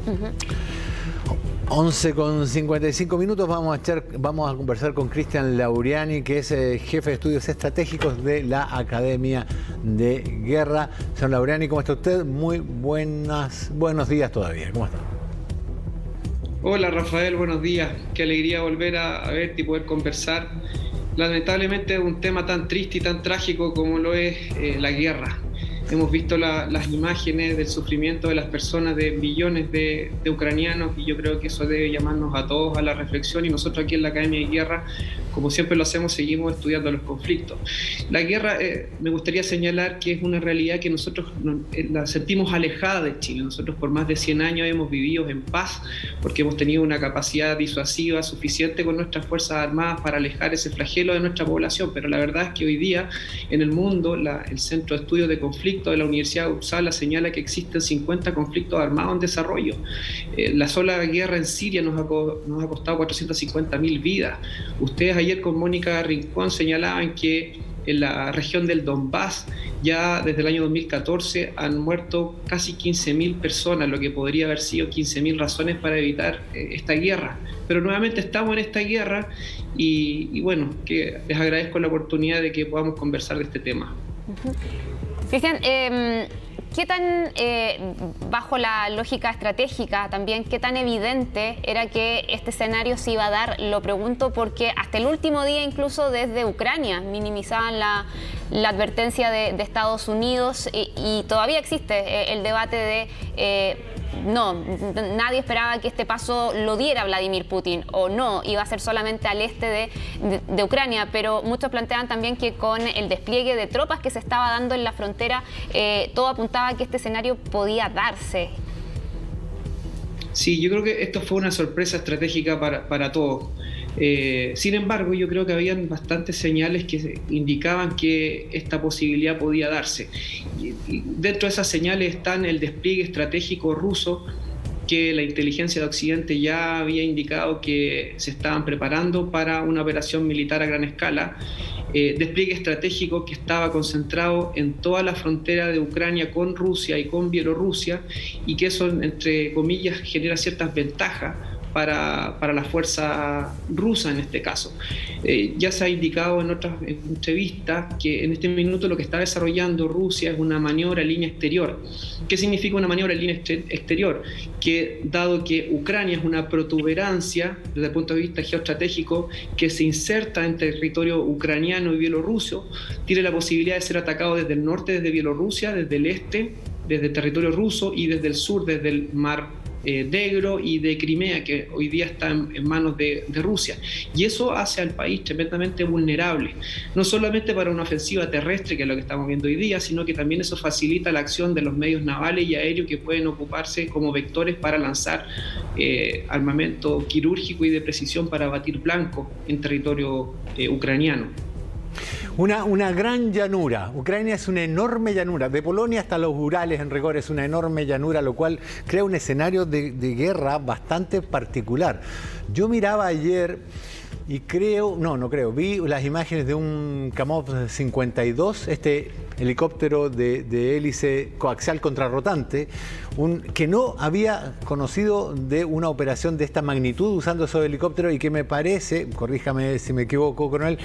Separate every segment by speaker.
Speaker 1: Uh-huh.
Speaker 2: 11:55 vamos a conversar con Cristian Lauriani, que es jefe de estudios estratégicos de la Academia de Guerra. Señor Lauriani, ¿cómo está usted? Muy buenos días todavía. ¿Cómo está?
Speaker 3: Hola Rafael, buenos días. Qué alegría volver a verte y poder conversar. Lamentablemente es un tema tan triste y tan trágico como lo es la guerra. Hemos visto las imágenes del sufrimiento de las personas, de millones de ucranianos, y yo creo que eso debe llamarnos a todos a la reflexión, y nosotros aquí en la Academia de Guerra, como siempre lo hacemos, seguimos estudiando los conflictos. La guerra, me gustaría señalar que es una realidad que nosotros la sentimos alejada de Chile. Nosotros por más de 100 años hemos vivido en paz porque hemos tenido una capacidad disuasiva suficiente con nuestras Fuerzas Armadas para alejar ese flagelo de nuestra población, pero la verdad es que hoy día en el mundo el Centro de Estudios de Conflictos de la Universidad de Uppsala señala que existen 50 conflictos armados en desarrollo. La sola guerra en Siria nos ha costado 450.000 vidas. Ustedes ayer con Mónica Rincón señalaban que en la región del Donbass ya desde el año 2014 han muerto casi 15.000 personas, lo que podría haber sido 15.000 razones para evitar esta guerra. Pero nuevamente estamos en esta guerra y bueno, que les agradezco la oportunidad de que podamos conversar de este tema.
Speaker 1: Uh-huh. Cristian, ¿qué tan, bajo la lógica estratégica también, qué tan evidente era que este escenario se iba a dar? Lo pregunto porque hasta el último día, incluso desde Ucrania, minimizaban la advertencia de Estados Unidos y todavía existe el debate de nadie esperaba que este paso lo diera Vladimir Putin, o no, iba a ser solamente al este de Ucrania, pero muchos plantean también que con el despliegue de tropas que se estaba dando en la frontera, todo apuntaba a que este escenario podía darse.
Speaker 3: Sí, yo creo que esto fue una sorpresa estratégica para todos. Sin embargo, yo creo que habían bastantes señales que indicaban que esta posibilidad podía darse. Y dentro de esas señales están el despliegue estratégico ruso, que la inteligencia de Occidente ya había indicado que se estaban preparando para una operación militar a gran escala. Despliegue estratégico que estaba concentrado en toda la frontera de Ucrania con Rusia y con Bielorrusia, y que eso, entre comillas, genera ciertas ventajas para la fuerza rusa en este caso. Ya se ha indicado en otras entrevistas que en este minuto lo que está desarrollando Rusia es una maniobra en línea exterior. ¿Qué significa una maniobra en línea exterior? Que dado que Ucrania es una protuberancia desde el punto de vista geoestratégico que se inserta en territorio ucraniano y bielorruso, tiene la posibilidad de ser atacado desde el norte, desde Bielorrusia, desde el este, desde el territorio ruso, y desde el sur, desde el mar Negro y de Crimea, que hoy día está en manos de Rusia. Y eso hace al país tremendamente vulnerable, no solamente para una ofensiva terrestre, que es lo que estamos viendo hoy día, sino que también eso facilita la acción de los medios navales y aéreos que pueden ocuparse como vectores para lanzar armamento quirúrgico y de precisión para abatir blancos en territorio ucraniano.
Speaker 2: Una gran llanura. Ucrania es una enorme llanura. De Polonia hasta los Urales en rigor es una enorme llanura, lo cual crea un escenario de guerra bastante particular. Yo miraba ayer y vi las imágenes de un Kamov 52, este helicóptero de hélice coaxial contrarrotante, que no había conocido de una operación de esta magnitud usando esos helicópteros, y que me parece, corríjame si me equivoco, coronel,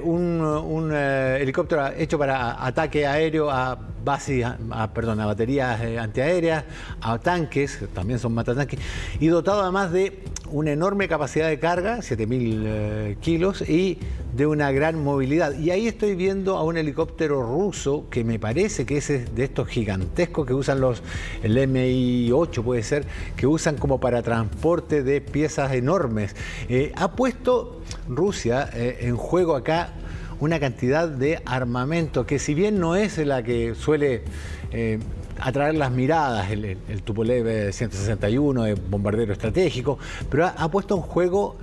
Speaker 2: un helicóptero hecho para ataque aéreo a baterías antiaéreas, a tanques, también son matatanques, y dotado además de una enorme capacidad de carga, 7.000 kilos, y de una gran movilidad. Y ahí estoy viendo a un helicóptero ruso que me parece que es de estos gigantescos que usan el Mi-8 puede ser, que usan como para transporte de piezas enormes. Ha puesto Rusia en juego acá una cantidad de armamento que, si bien no es la que suele atraer las miradas, el Tupolev 161 de bombardero estratégico, pero ha puesto en juego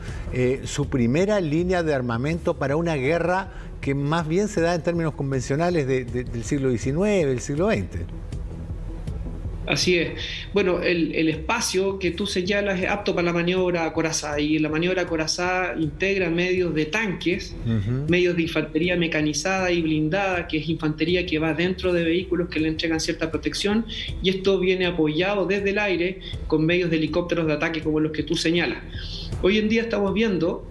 Speaker 2: su primera línea de armamento para una guerra que más bien se da en términos convencionales del siglo XIX, del siglo XX.
Speaker 3: Así es. Bueno, el espacio que tú señalas es apto para la maniobra corazada, y la maniobra corazada integra medios de tanques, medios de infantería mecanizada y blindada, que es infantería que va dentro de vehículos que le entregan cierta protección, y esto viene apoyado desde el aire con medios de helicópteros de ataque como los que tú señalas. Hoy en día estamos viendo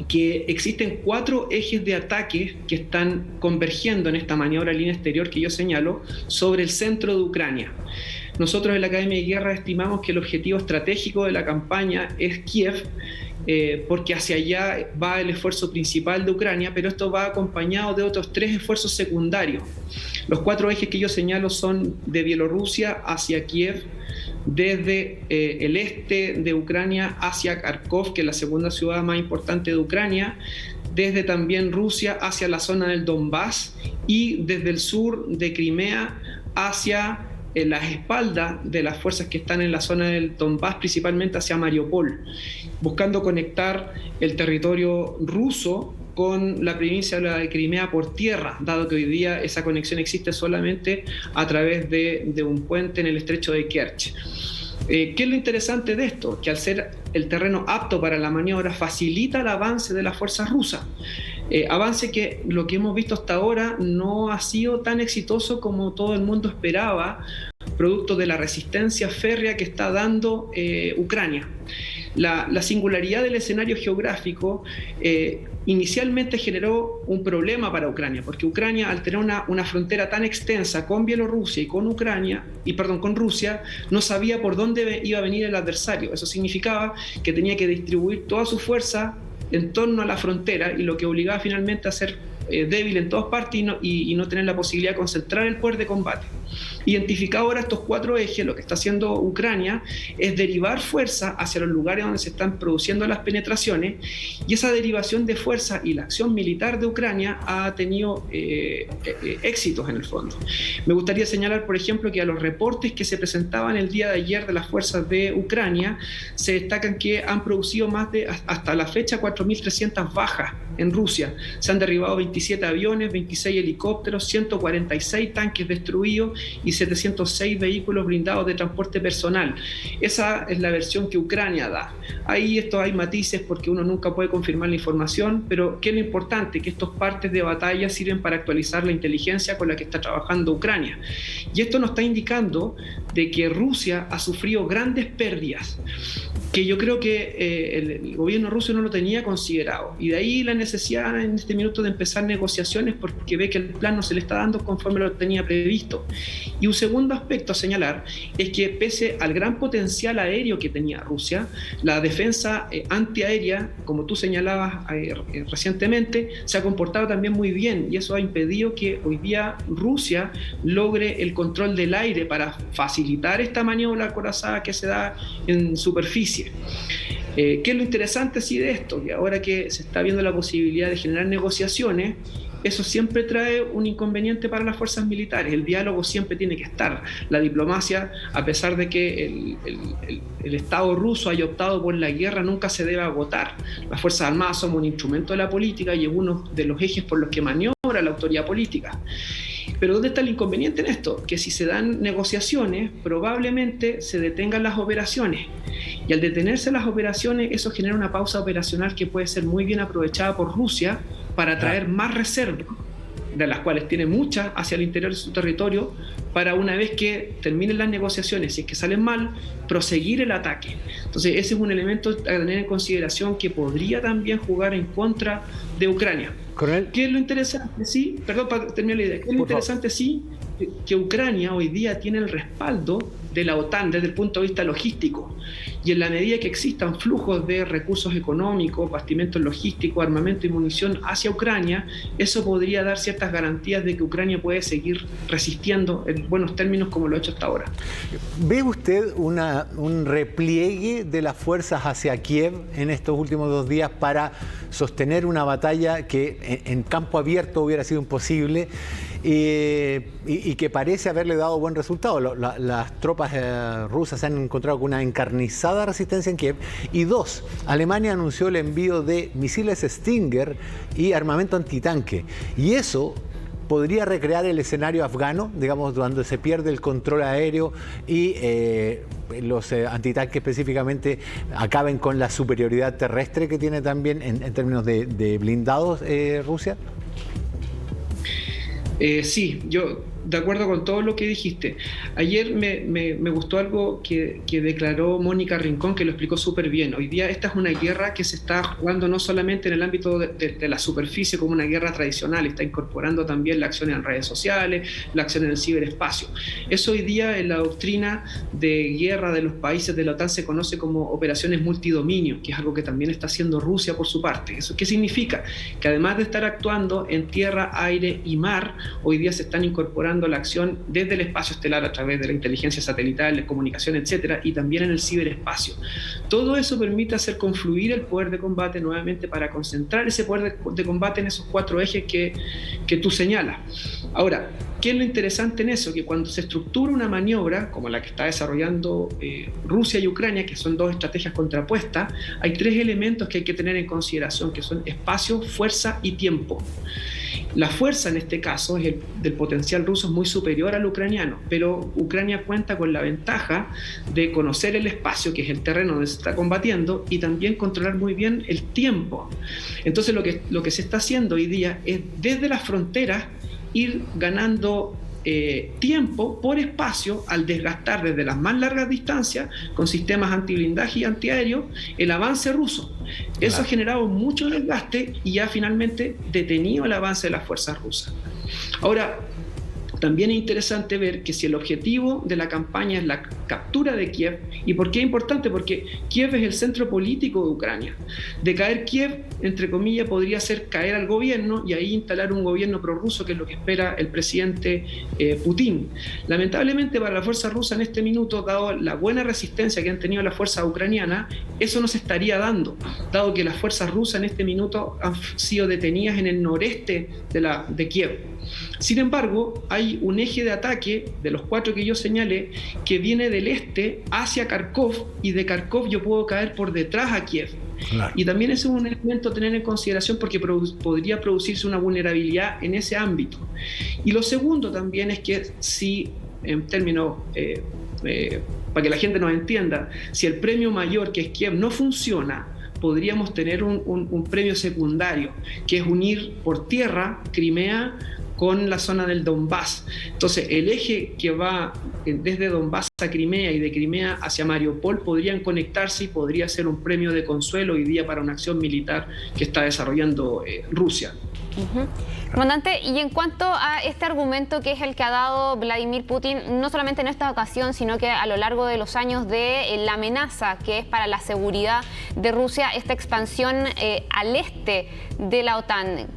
Speaker 3: que existen 4 ejes de ataque que están convergiendo en esta maniobra de línea exterior que yo señalo sobre el centro de Ucrania. Nosotros en la Academia de Guerra estimamos que el objetivo estratégico de la campaña es Kiev, porque hacia allá va el esfuerzo principal de Ucrania, pero esto va acompañado de otros 3 esfuerzos secundarios. Los 4 ejes que yo señalo son de Bielorrusia hacia Kiev, desde el este de Ucrania hacia Kharkov, que es la segunda ciudad más importante de Ucrania, desde también Rusia hacia la zona del Donbass, y desde el sur de Crimea hacia las espaldas de las fuerzas que están en la zona del Donbass, principalmente hacia Mariupol, buscando conectar el territorio ruso con la provincia de Crimea por tierra, dado que hoy día esa conexión existe solamente a través de un puente en el estrecho de Kerch. ¿Qué es lo interesante de esto? Que al ser el terreno apto para la maniobra facilita el avance de las fuerzas rusas. Avance que lo que hemos visto hasta ahora no ha sido tan exitoso como todo el mundo esperaba, producto de la resistencia férrea que está dando Ucrania. La singularidad del escenario geográfico inicialmente generó un problema para Ucrania, porque Ucrania, al tener una frontera tan extensa con Bielorrusia y con Rusia, no sabía por dónde iba a venir el adversario. Eso significaba que tenía que distribuir toda su fuerza en torno a la frontera, y lo que obligaba finalmente a ser débil en todas partes y no tener la posibilidad de concentrar el poder de combate. Identificado ahora estos 4 ejes, lo que está haciendo Ucrania es derivar fuerza hacia los lugares donde se están produciendo las penetraciones, y esa derivación de fuerza y la acción militar de Ucrania ha tenido éxitos en el fondo. Me gustaría señalar, por ejemplo, que a los reportes que se presentaban el día de ayer de las fuerzas de Ucrania se destacan que han producido hasta la fecha 4.300 bajas en Rusia. Se han derribado 27 aviones, 26 helicópteros, 146 tanques destruidos y 706 vehículos blindados de transporte personal. Esa es la versión que Ucrania da. Ahí hay matices porque uno nunca puede confirmar la información, pero ¿qué es lo importante? Que estos partes de batalla sirven para actualizar la inteligencia con la que está trabajando Ucrania. Y esto nos está indicando de que Rusia ha sufrido grandes pérdidas, que yo creo que el gobierno ruso no lo tenía considerado, y de ahí la necesidad en este minuto de empezar negociaciones, porque ve que el plan no se le está dando conforme lo tenía previsto. Y un segundo aspecto a señalar es que pese al gran potencial aéreo que tenía Rusia, la defensa antiaérea, como tú señalabas recientemente, se ha comportado también muy bien, y eso ha impedido que hoy día Rusia logre el control del aire para facilitar esta maniobra acorazada que se da en superficie. ¿Qué es lo interesante sí de esto? Que ahora que se está viendo la posibilidad de generar negociaciones, eso siempre trae un inconveniente para las fuerzas militares. El diálogo siempre tiene que estar. La diplomacia, a pesar de que el Estado ruso haya optado por la guerra, nunca se debe agotar. Las Fuerzas Armadas son un instrumento de la política y es uno de los ejes por los que maniobra la autoridad política. Pero ¿dónde está el inconveniente en esto? Que si se dan negociaciones, probablemente se detengan las operaciones. Y al detenerse las operaciones, eso genera una pausa operacional que puede ser muy bien aprovechada por Rusia para traer más reservas, de las cuales tiene muchas hacia el interior de su territorio, para una vez que terminen las negociaciones, si es que salen mal, proseguir el ataque. Entonces ese es un elemento a tener en consideración que podría también jugar en contra de Ucrania.
Speaker 2: Coronel.
Speaker 3: ¿Qué es lo interesante? Sí, perdón, para terminar la idea. ¿Qué es lo interesante? Sí, que Ucrania hoy día tiene el respaldo de la OTAN desde el punto de vista logístico, y en la medida que existan flujos de recursos económicos, bastimentos logísticos, armamento y munición hacia Ucrania, eso podría dar ciertas garantías de que Ucrania puede seguir resistiendo en buenos términos como lo ha hecho hasta ahora.
Speaker 2: ¿Ve usted un repliegue de las fuerzas hacia Kiev en estos últimos 2 días para sostener una batalla que en campo abierto hubiera sido imposible y que parece haberle dado buen resultado? Las tropas rusas se han encontrado con una encarnizada resistencia en Kiev. Y 2, Alemania anunció el envío de misiles Stinger y armamento antitanque. Y eso podría recrear el escenario afgano, digamos, cuando se pierde el control aéreo y los antitanques específicamente acaben con la superioridad terrestre que tiene también en términos de blindados Rusia?
Speaker 3: Sí, yo de acuerdo con todo lo que dijiste. Ayer me gustó algo que declaró Mónica Rincón, que lo explicó súper bien. Hoy día esta es una guerra que se está jugando no solamente en el ámbito de la superficie como una guerra tradicional, está incorporando también la acción en redes sociales, la acción en el ciberespacio. Eso hoy día en la doctrina de guerra de los países de la OTAN se conoce como operaciones multidominio, que es algo que también está haciendo Rusia por su parte. ¿Eso qué significa? Que además de estar actuando en tierra, aire y mar, hoy día se están incorporando la acción desde el espacio estelar a través de la inteligencia satelital, la comunicación, etcétera, y también en el ciberespacio. Todo eso permite hacer confluir el poder de combate nuevamente para concentrar ese poder de combate en esos 4 ejes que tú señalas. Ahora, ¿qué es lo interesante en eso? Que cuando se estructura una maniobra como la que está desarrollando Rusia y Ucrania, que son 2 estrategias contrapuestas, hay 3 elementos que hay que tener en consideración, que son espacio, fuerza y tiempo. La fuerza en este caso del potencial ruso es muy superior al ucraniano, pero Ucrania cuenta con la ventaja de conocer el espacio, que es el terreno donde se está combatiendo, y también controlar muy bien el tiempo. Entonces lo que se está haciendo hoy día es desde las fronteras ir ganando tiempo por espacio al desgastar desde las más largas distancias con sistemas antiblindaje y antiaéreo el avance ruso. Eso ha generado mucho desgaste y ha finalmente detenido el avance de las fuerzas rusas. Ahora, también es interesante ver que si el objetivo de la campaña es la captura de Kiev, ¿y por qué es importante? Porque Kiev es el centro político de Ucrania. De caer Kiev, entre comillas, podría ser caer al gobierno y ahí instalar un gobierno prorruso, que es lo que espera el presidente Putin. Lamentablemente para la fuerza rusa en este minuto, dado la buena resistencia que han tenido las fuerzas ucranianas, eso no se estaría dando, dado que las fuerzas rusas en este minuto han sido detenidas en el noreste de Kiev. Sin embargo, hay un eje de ataque de los 4 que yo señalé que viene del este hacia Kharkov, y de Kharkov yo puedo caer por detrás a Kiev. Claro. Y también ese es un elemento a tener en consideración porque podría producirse una vulnerabilidad en ese ámbito. Y lo segundo también es que si, en términos, para que la gente nos entienda, si el premio mayor, que es Kiev, no funciona, podríamos tener un premio secundario, que es unir por tierra Crimea con la zona del Donbass. Entonces, el eje que va desde Donbass a Crimea y de Crimea hacia Mariupol podrían conectarse y podría ser un premio de consuelo hoy día para una acción militar que está desarrollando Rusia.
Speaker 1: Comandante, y en cuanto a este argumento que es el que ha dado Vladimir Putin, no solamente en esta ocasión, sino que a lo largo de los años de la amenaza que es para la seguridad de Rusia, esta expansión al este de la OTAN,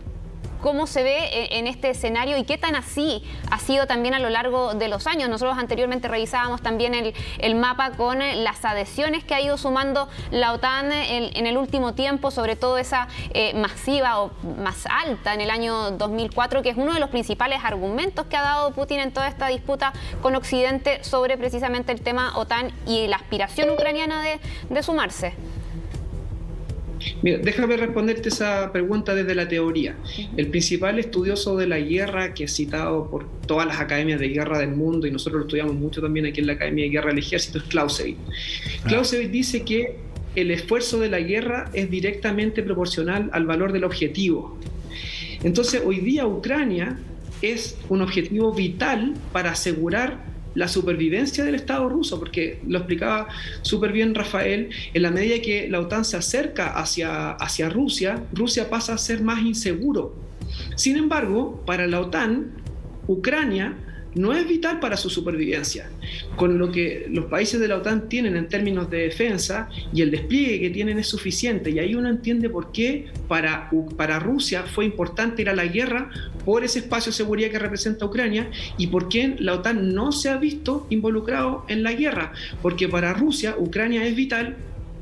Speaker 1: ¿cómo se ve en este escenario y qué tan así ha sido también a lo largo de los años? Nosotros anteriormente revisábamos también el mapa con las adhesiones que ha ido sumando la OTAN en el último tiempo, sobre todo esa masiva o más alta en el año 2004, que es uno de los principales argumentos que ha dado Putin en toda esta disputa con Occidente sobre precisamente el tema OTAN y la aspiración ucraniana de sumarse.
Speaker 3: Mira, déjame responderte esa pregunta desde la teoría. El principal estudioso de la guerra, que es citado por todas las academias de guerra del mundo, y nosotros lo estudiamos mucho también aquí en la Academia de Guerra del Ejército, es Clausewitz. Clausewitz dice que el esfuerzo de la guerra es directamente proporcional al valor del objetivo. Entonces, hoy día Ucrania es un objetivo vital para asegurar la supervivencia del Estado ruso, porque lo explicaba súper bien Rafael, en la medida que la OTAN se acerca hacia Rusia, Rusia pasa a ser más inseguro. Sin embargo, para la OTAN, Ucrania no es vital para su supervivencia. Con lo que los países de la OTAN tienen en términos de defensa y el despliegue que tienen es suficiente, y ahí uno entiende por qué para Rusia fue importante ir a la guerra por ese espacio de seguridad que representa Ucrania, y por qué la OTAN no se ha visto involucrado en la guerra, porque para Rusia Ucrania es vital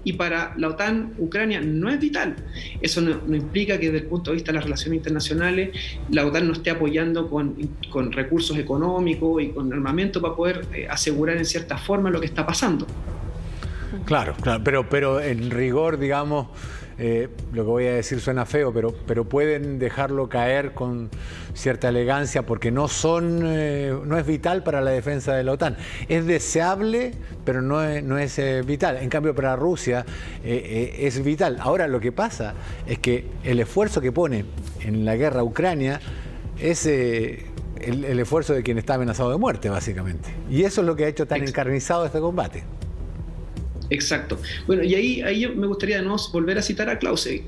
Speaker 3: y para la OTAN Ucrania no es vital. Eso no implica que desde el punto de vista de las relaciones internacionales la OTAN no esté apoyando con recursos económicos y con armamento para poder asegurar en cierta forma lo que está pasando.
Speaker 2: Claro, pero en rigor, digamos, lo que voy a decir suena feo, pero pueden dejarlo caer con cierta elegancia porque no es vital para la defensa de la OTAN. Es deseable, pero no es vital. En cambio, para Rusia es vital. Ahora, lo que pasa es que el esfuerzo que pone en la guerra a Ucrania es el esfuerzo de quien está amenazado de muerte, básicamente. Y eso es lo que ha hecho tan encarnizado este combate.
Speaker 3: Exacto. Bueno, y ahí yo me gustaría de nuevo volver a citar a Clausewitz.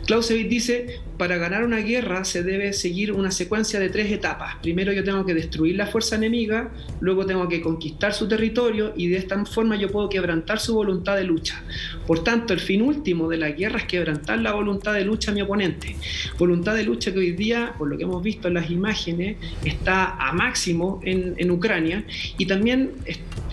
Speaker 3: Clausewitz dice, para ganar una guerra se debe seguir una secuencia de 3 etapas. Primero yo tengo que destruir la fuerza enemiga, luego tengo que conquistar su territorio y de esta forma yo puedo quebrantar su voluntad de lucha. Por tanto, el fin último de la guerra es quebrantar la voluntad de lucha de mi oponente. Voluntad de lucha que hoy día, por lo que hemos visto en las imágenes, está a máximo en Ucrania, y también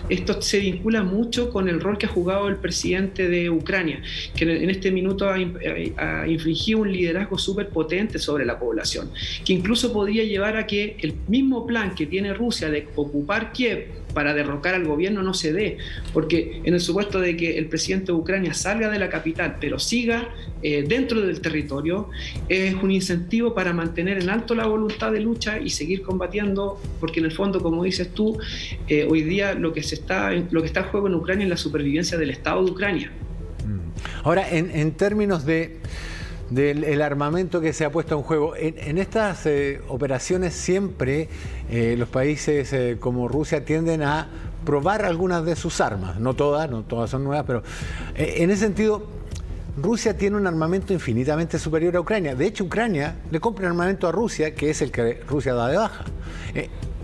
Speaker 3: esto se vincula mucho con el rol que ha jugado el presidente de Ucrania, que en este minuto ha infligido un liderazgo súper potente sobre la población, que incluso podría llevar a que el mismo plan que tiene Rusia de ocupar Kiev para derrocar al gobierno no se dé, porque en el supuesto de que el presidente de Ucrania salga de la capital pero siga dentro del territorio, es un incentivo para mantener en alto la voluntad de lucha y seguir combatiendo, porque en el fondo, como dices tú, hoy día lo que está en juego en Ucrania es la supervivencia del Estado de Ucrania.
Speaker 2: Ahora, en términos del armamento que se ha puesto en juego, en estas operaciones siempre los países como Rusia tienden a probar algunas de sus armas, no todas son nuevas, pero en ese sentido Rusia tiene un armamento infinitamente superior a Ucrania. De hecho, Ucrania le compra armamento a Rusia, que es el que Rusia da de baja.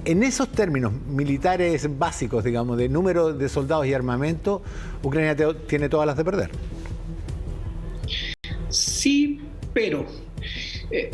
Speaker 2: En esos términos militares básicos, digamos, de número de soldados y armamento, Ucrania tiene todas las de perder.
Speaker 3: Sí, pero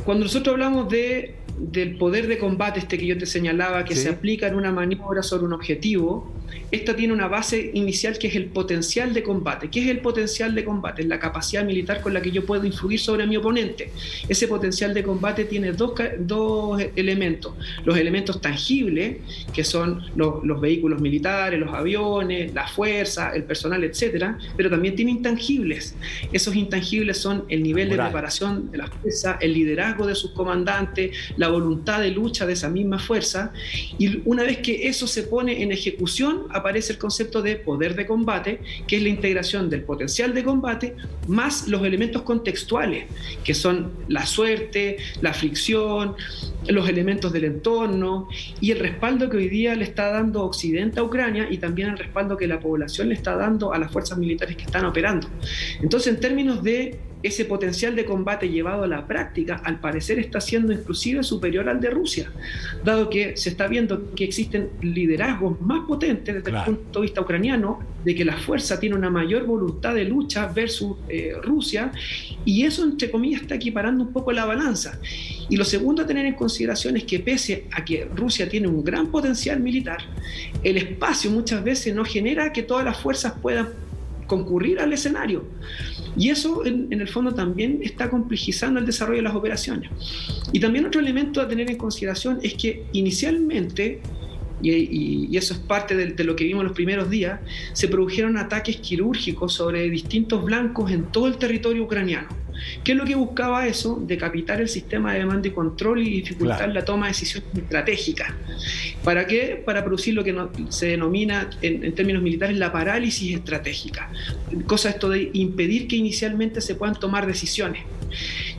Speaker 3: cuando nosotros hablamos del poder de combate que yo te señalaba, que se aplica en una maniobra sobre un objetivo, esta tiene una base inicial que es el potencial de combate. ¿Qué es el potencial de combate? Es la capacidad militar con la que yo puedo influir sobre mi oponente. Ese potencial de combate tiene dos elementos. Los elementos tangibles, que son los vehículos militares, los aviones, la fuerza, el personal, etcétera, pero también tiene intangibles. Esos intangibles son el nivel de preparación de la fuerza, el liderazgo de sus comandantes, la voluntad de lucha de esa misma fuerza, y una vez que eso se pone en ejecución, aparece el concepto de poder de combate, que es la integración del potencial de combate más los elementos contextuales, que son la suerte, la fricción, los elementos del entorno y el respaldo que hoy día le está dando Occidente a Ucrania, y también el respaldo que la población le está dando a las fuerzas militares que están operando. Entonces, en términos de ese potencial de combate llevado a la práctica, al parecer está siendo inclusive superior al de Rusia, dado que se está viendo que existen liderazgos más potentes desde el punto de vista ucraniano, de que la fuerza tiene una mayor voluntad de lucha versus Rusia, y eso, entre comillas, está equiparando un poco la balanza. Y lo segundo a tener en consideración es que pese a que Rusia tiene un gran potencial militar, el espacio muchas veces no genera que todas las fuerzas puedan concurrir al escenario. Y eso, en el fondo, también está complejizando el desarrollo de las operaciones. Y también otro elemento a tener en consideración es que inicialmente, y eso es parte de lo que vimos los primeros días, se produjeron ataques quirúrgicos sobre distintos blancos en todo el territorio ucraniano. ¿Qué es lo que buscaba eso? Decapitar el sistema de mando y control y dificultar la toma de decisiones estratégicas. ¿Para qué? Para producir lo que se denomina en términos militares la parálisis estratégica. Cosa esto de impedir que inicialmente se puedan tomar decisiones.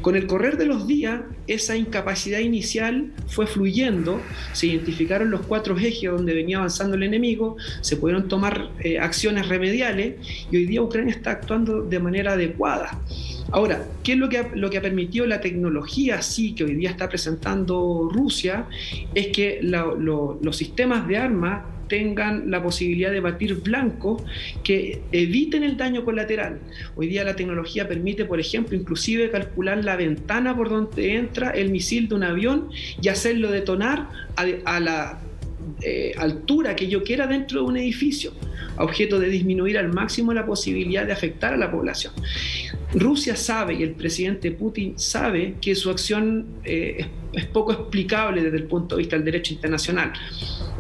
Speaker 3: Con el correr de los días, esa incapacidad inicial fue fluyendo, se identificaron los 4 ejes donde venía avanzando el enemigo, se pudieron tomar acciones remediales, y hoy día Ucrania está actuando de manera adecuada. Ahora, ¿qué es lo que ha permitido la tecnología que hoy día está presentando Rusia? Es que los sistemas de armas tengan la posibilidad de batir blancos que eviten el daño colateral. Hoy día la tecnología permite, por ejemplo, inclusive calcular la ventana por donde entra el misil de un avión y hacerlo detonar a la altura que yo quiera dentro de un edificio, a objeto de disminuir al máximo la posibilidad de afectar a la población. Rusia sabe, y el presidente Putin sabe, que su acción es poco explicable desde el punto de vista del derecho internacional.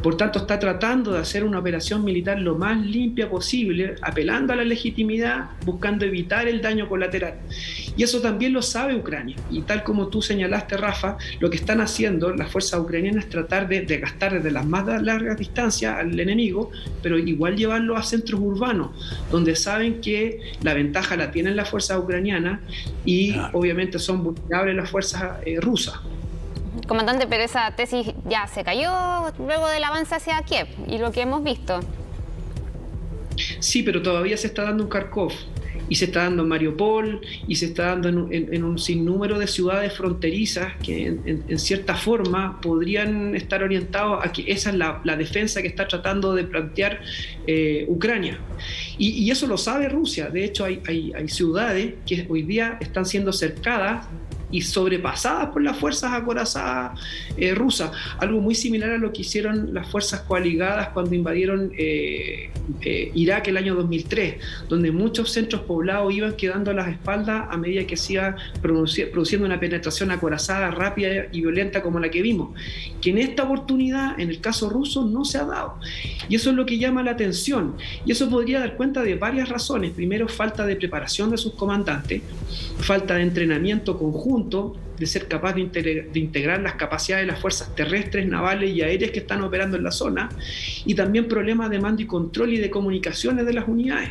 Speaker 3: Por tanto, está tratando de hacer una operación militar lo más limpia posible, apelando a la legitimidad, buscando evitar el daño colateral. Y eso también lo sabe Ucrania. Y tal como tú señalaste, Rafa, lo que están haciendo las fuerzas ucranianas es tratar de gastar desde las más largas distancias al enemigo, pero igual llevarlo a centros urbanos, donde saben que la ventaja la tienen las fuerzas ucranianas y obviamente son vulnerables las fuerzas rusas.
Speaker 1: Comandante, pero esa tesis ya se cayó luego del avance hacia Kiev y lo que hemos visto.
Speaker 3: Sí, pero todavía se está dando en Kharkov, y se está dando en Mariupol, y se está dando en un sinnúmero de ciudades fronterizas que en cierta forma podrían estar orientados a que esa es la defensa que está tratando de plantear Ucrania. Y eso lo sabe Rusia. De hecho, hay ciudades que hoy día están siendo cercadas y sobrepasadas por las fuerzas acorazadas rusas, algo muy similar a lo que hicieron las fuerzas coaligadas cuando invadieron Irak el año 2003, donde muchos centros poblados iban quedando a las espaldas a medida que se iba produciendo una penetración acorazada, rápida y violenta como la que vimos, que en esta oportunidad, en el caso ruso, no se ha dado. Y eso es lo que llama la atención, y eso podría dar cuenta de varias razones. Primero, falta de preparación de sus comandantes, falta de entrenamiento conjunto, de ser capaz de integrar las capacidades de las fuerzas terrestres, navales y aéreas que están operando en la zona, y también problemas de mando y control y de comunicaciones de las unidades.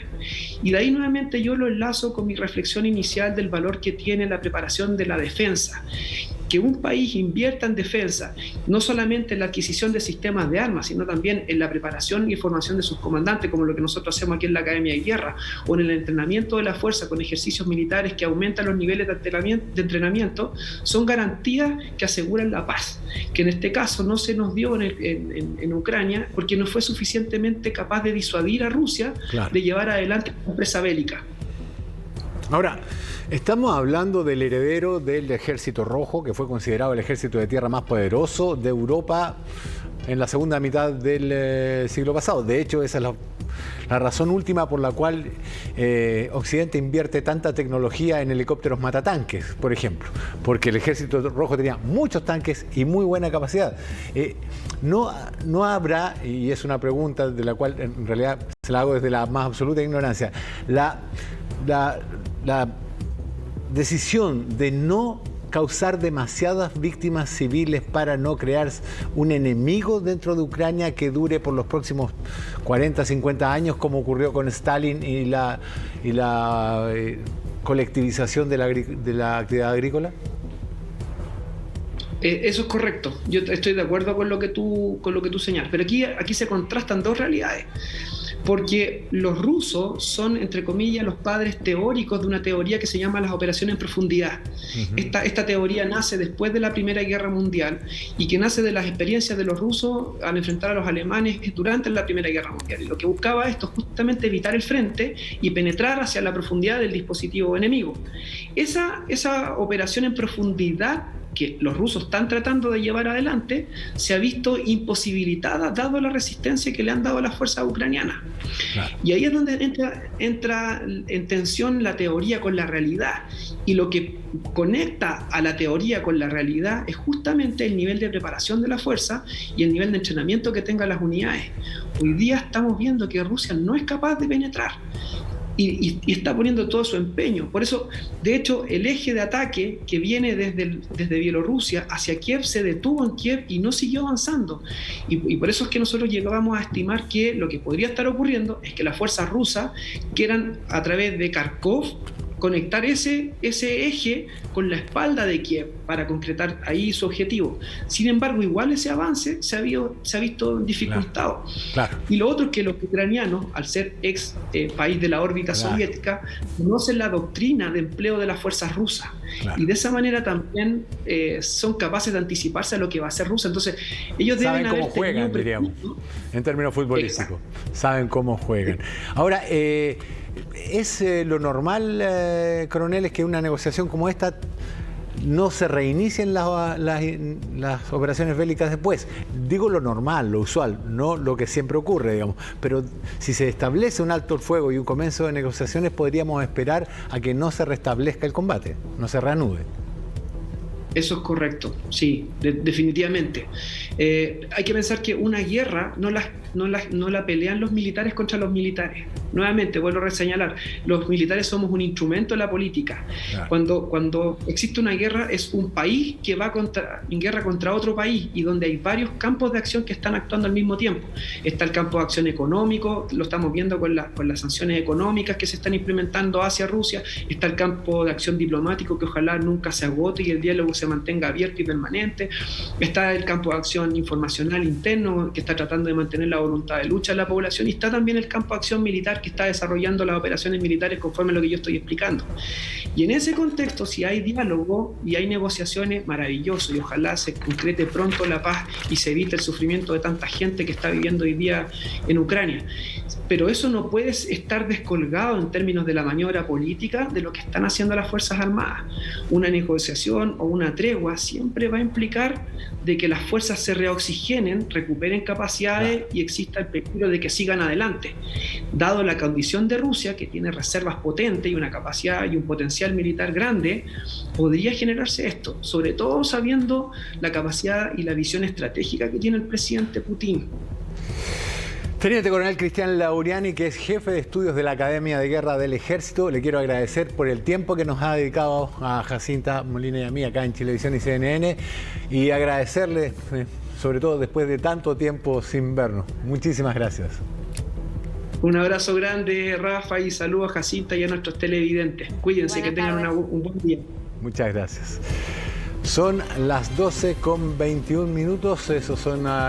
Speaker 3: Y de ahí nuevamente yo lo enlazo con mi reflexión inicial del valor que tiene la preparación de la defensa. Que un país invierta en defensa, no solamente en la adquisición de sistemas de armas, sino también en la preparación y formación de sus comandantes, como lo que nosotros hacemos aquí en la Academia de Guerra, o en el entrenamiento de la fuerza con ejercicios militares que aumentan los niveles de entrenamiento, son garantías que aseguran la paz, que en este caso no se nos dio en Ucrania, porque no fue suficientemente capaz de disuadir a Rusia de llevar adelante la empresa bélica.
Speaker 2: Ahora, estamos hablando del heredero del Ejército Rojo, que fue considerado el ejército de tierra más poderoso de Europa en la segunda mitad del siglo pasado. De hecho, esa es la razón última por la cual Occidente invierte tanta tecnología en helicópteros matatanques, por ejemplo, porque el Ejército Rojo tenía muchos tanques y muy buena capacidad. No habrá, y es una pregunta de la cual en realidad se la hago desde la más absoluta ignorancia, la decisión de no causar demasiadas víctimas civiles para no crear un enemigo dentro de Ucrania que dure por los próximos 40, 50 años, como ocurrió con Stalin y la colectivización de la actividad agrícola?
Speaker 3: Eso es correcto. Yo estoy de acuerdo con lo que tú señalas, pero aquí se contrastan dos realidades. Porque los rusos son, entre comillas, los padres teóricos de una teoría que se llama las operaciones en profundidad. Esta teoría nace después de la Primera Guerra Mundial y que nace de las experiencias de los rusos al enfrentar a los alemanes durante la Primera Guerra Mundial. Y lo que buscaba esto es justamente evitar el frente y penetrar hacia la profundidad del dispositivo enemigo. Esa operación en profundidad que los rusos están tratando de llevar adelante, se ha visto imposibilitada dado la resistencia que le han dado las fuerzas ucranianas. Claro. Y ahí es donde entra en tensión la teoría con la realidad. Y lo que conecta a la teoría con la realidad es justamente el nivel de preparación de la fuerza y el nivel de entrenamiento que tengan las unidades. Hoy día estamos viendo que Rusia no es capaz de penetrar. Y está poniendo todo su empeño. Por eso, de hecho, el eje de ataque que viene desde Bielorrusia hacia Kiev se detuvo en Kiev y no siguió avanzando. Y por eso es que nosotros llegábamos a estimar que lo que podría estar ocurriendo es que las fuerzas rusas quieran, a través de Kharkov, conectar ese eje con la espalda de Kiev para concretar ahí su objetivo. Sin embargo, igual ese avance se ha visto dificultado. Claro. Y lo otro es que los ucranianos, al ser país de la órbita soviética, conocen la doctrina de empleo de las fuerzas rusas. Claro. Y de esa manera también son capaces de anticiparse a lo que va a hacer Rusia. Entonces, ellos
Speaker 2: saben
Speaker 3: deben
Speaker 2: cómo juegan, diríamos, en términos futbolísticos. Exacto. Saben cómo juegan. Ahora, ¿es lo normal, coroneles, que una negociación como esta no se reinicien las operaciones bélicas después? Digo lo normal, lo usual, no lo que siempre ocurre, digamos. Pero si se establece un alto el fuego y un comienzo de negociaciones, podríamos esperar a que no se restablezca el combate, no se reanude.
Speaker 3: Eso es correcto, sí, definitivamente. Hay que pensar que una guerra no la pelean los militares contra los militares. Nuevamente, vuelvo a reseñalar, los militares somos un instrumento de la política. Claro. Cuando existe una guerra, es un país que va en guerra contra otro país y donde hay varios campos de acción que están actuando al mismo tiempo. Está el campo de acción económico, lo estamos viendo con las sanciones económicas que se están implementando hacia Rusia. Está el campo de acción diplomático que ojalá nunca se agote y el diálogo se mantenga abierto y permanente. Está el campo de acción informacional interno que está tratando de mantener la voluntad de lucha de la población, y está también el campo de acción militar que está desarrollando las operaciones militares conforme a lo que yo estoy explicando. Y en ese contexto, si hay diálogo y hay negociaciones, maravilloso, y ojalá se concrete pronto la paz y se evite el sufrimiento de tanta gente que está viviendo hoy día en Ucrania. Pero eso no puede estar descolgado en términos de la maniobra política de lo que están haciendo las Fuerzas Armadas. Una negociación o una tregua siempre va a implicar de que las fuerzas se reoxigenen, recuperen capacidades y exista el peligro de que sigan adelante. Dado la condición de Rusia, que tiene reservas potentes y una capacidad y un potencial militar grande, podría generarse esto, sobre todo sabiendo la capacidad y la visión estratégica que tiene el presidente Putin.
Speaker 2: Teniente Coronel Cristian Lauriani, que es jefe de estudios de la Academia de Guerra del Ejército, le quiero agradecer por el tiempo que nos ha dedicado a Jacinta Molina y a mí acá en Chilevisión y CNN, y agradecerle, sobre todo después de tanto tiempo sin vernos. Muchísimas gracias.
Speaker 3: Un abrazo grande, Rafa, y saludos a Jacinta y a nuestros televidentes. Cuídense, que tengan un buen día.
Speaker 2: Muchas gracias. Son las 12:21.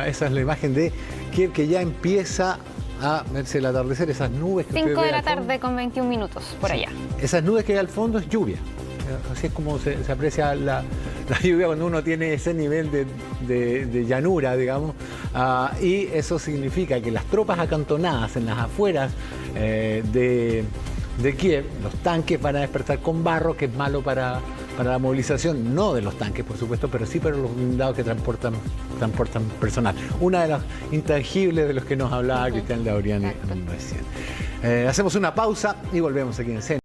Speaker 2: Esa es la imagen de Kiev, que ya empieza a verse el atardecer, esas nubes que
Speaker 1: 5 de la tarde con 21 minutos, por allá.
Speaker 2: Esas nubes que hay al fondo es lluvia. Así es como se aprecia la lluvia cuando uno tiene ese nivel de llanura, digamos. Y eso significa que las tropas acantonadas en las afueras de Kiev, los tanques van a despertar con barro, que es malo para la movilización, no de los tanques, por supuesto, pero sí para los blindados que transportan personal. Una de las intangibles de los que nos hablaba Cristian Lauriani recién. Hacemos una pausa y volvemos aquí en CNN.